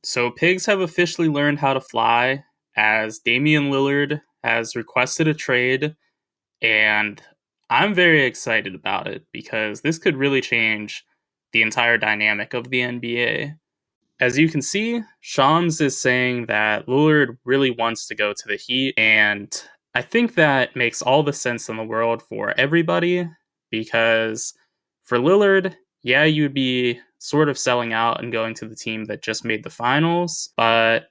So pigs have officially learned how to fly as Damian Lillard has requested a trade, and I'm very excited about it because this could really change the entire dynamic of the NBA. As you can see, Shams is saying that Lillard really wants to go to the Heat, and I think that makes all the sense in the world for everybody because for Lillard, yeah, you'd be sort of selling out and going to the team that just made the finals, but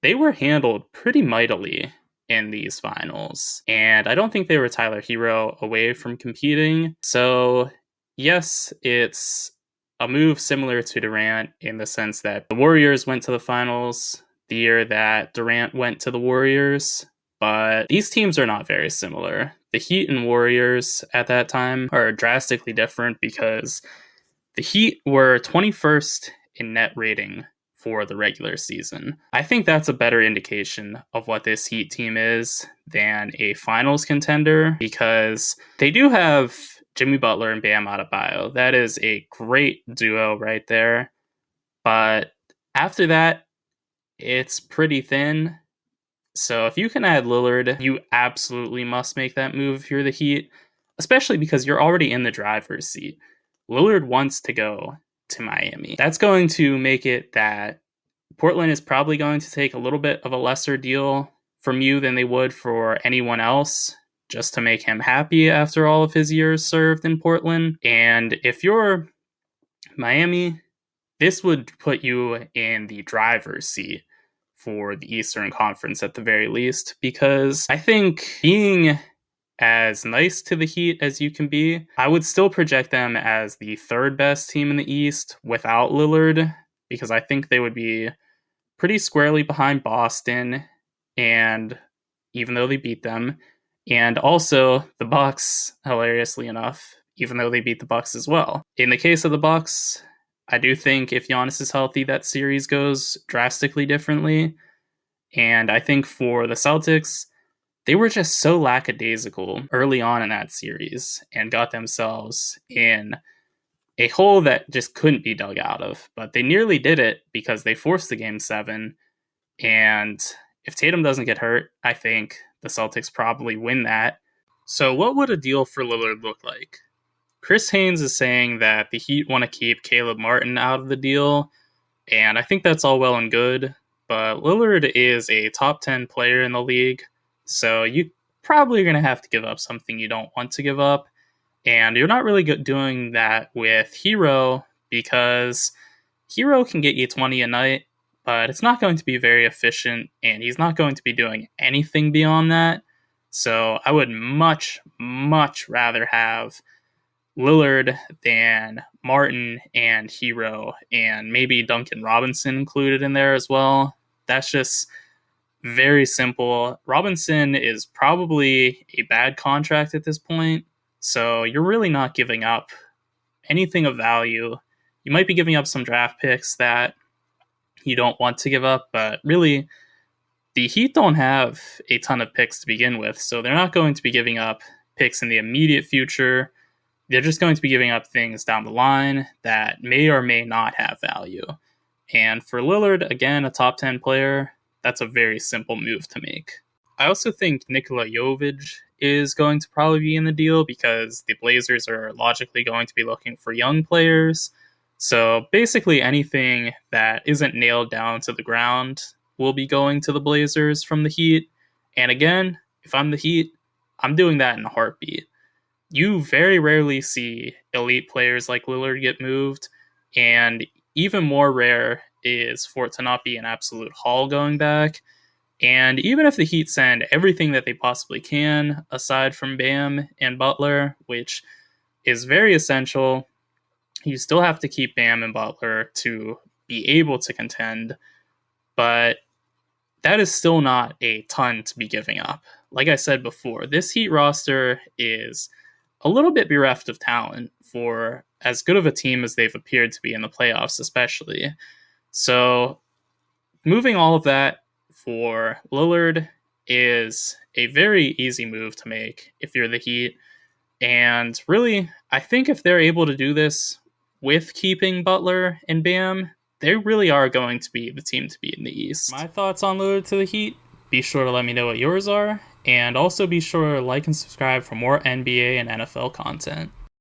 they were handled pretty mightily in these finals. And I don't think they were Tyler Hero away from competing. So, yes, it's a move similar to Durant in the sense that the Warriors went to the finals the year that Durant went to the Warriors, but these teams are not very similar. The Heat and Warriors at that time are drastically different because the Heat were 21st in net rating for the regular season. I think that's a better indication of what this Heat team is than a finals contender because they do have Jimmy Butler and Bam Adebayo. That is a great duo right there. But after that, it's pretty thin. So if you can add Lillard, you absolutely must make that move if you're the Heat, especially because you're already in the driver's seat. Lillard wants to go to Miami. That's going to make it that Portland is probably going to take a little bit of a lesser deal from you than they would for anyone else, just to make him happy after all of his years served in Portland. And if you're Miami, this would put you in the driver's seat for the Eastern Conference at the very least, because I think being as nice to the Heat as you can be, I would still project them as the third best team in the East without Lillard, because I think they would be pretty squarely behind Boston, and even though they beat them, and also the Bucks, hilariously enough, even though they beat the Bucks as well. In the case of the Bucks, I do think if Giannis is healthy, that series goes drastically differently. And I think for the Celtics, they were just so lackadaisical early on in that series and got themselves in a hole that just couldn't be dug out of. But they nearly did it because they forced the game 7. And if Tatum doesn't get hurt, I think the Celtics probably win that. So what would a deal for Lillard look like? Chris Haynes is saying that the Heat want to keep Caleb Martin out of the deal, and I think that's all well and good, but Lillard is a top 10 player in the league, so you probably are going to have to give up something you don't want to give up, and you're not really doing that with Hero, because Hero can get you 20 a night, but it's not going to be very efficient, and he's not going to be doing anything beyond that, so I would much, much rather have Lillard than Martin and Hero, and maybe Duncan Robinson included in there as well. That's just very simple. Robinson is probably a bad contract at this point, so you're really not giving up anything of value. You might be giving up some draft picks that you don't want to give up, but really, the Heat don't have a ton of picks to begin with, so they're not going to be giving up picks in the immediate future. They're just going to be giving up things down the line that may or may not have value. And for Lillard, again, a top 10 player, that's a very simple move to make. I also think Nikola Jovic is going to probably be in the deal because the Blazers are logically going to be looking for young players. So basically anything that isn't nailed down to the ground will be going to the Blazers from the Heat. And again, if I'm the Heat, I'm doing that in a heartbeat. You very rarely see elite players like Lillard get moved, and even more rare is for it to not be an absolute haul going back. And even if the Heat send everything that they possibly can, aside from Bam and Butler, which is very essential, you still have to keep Bam and Butler to be able to contend, but that is still not a ton to be giving up. Like I said before, this Heat roster is a little bit bereft of talent for as good of a team as they've appeared to be in the playoffs, especially. So moving all of that for Lillard is a very easy move to make if you're the Heat. And really, I think if they're able to do this with keeping Butler and Bam, they really are going to be the team to beat in the East. My thoughts on Lillard to the Heat, be sure to let me know what yours are, and also be sure to like and subscribe for more NBA and NFL content.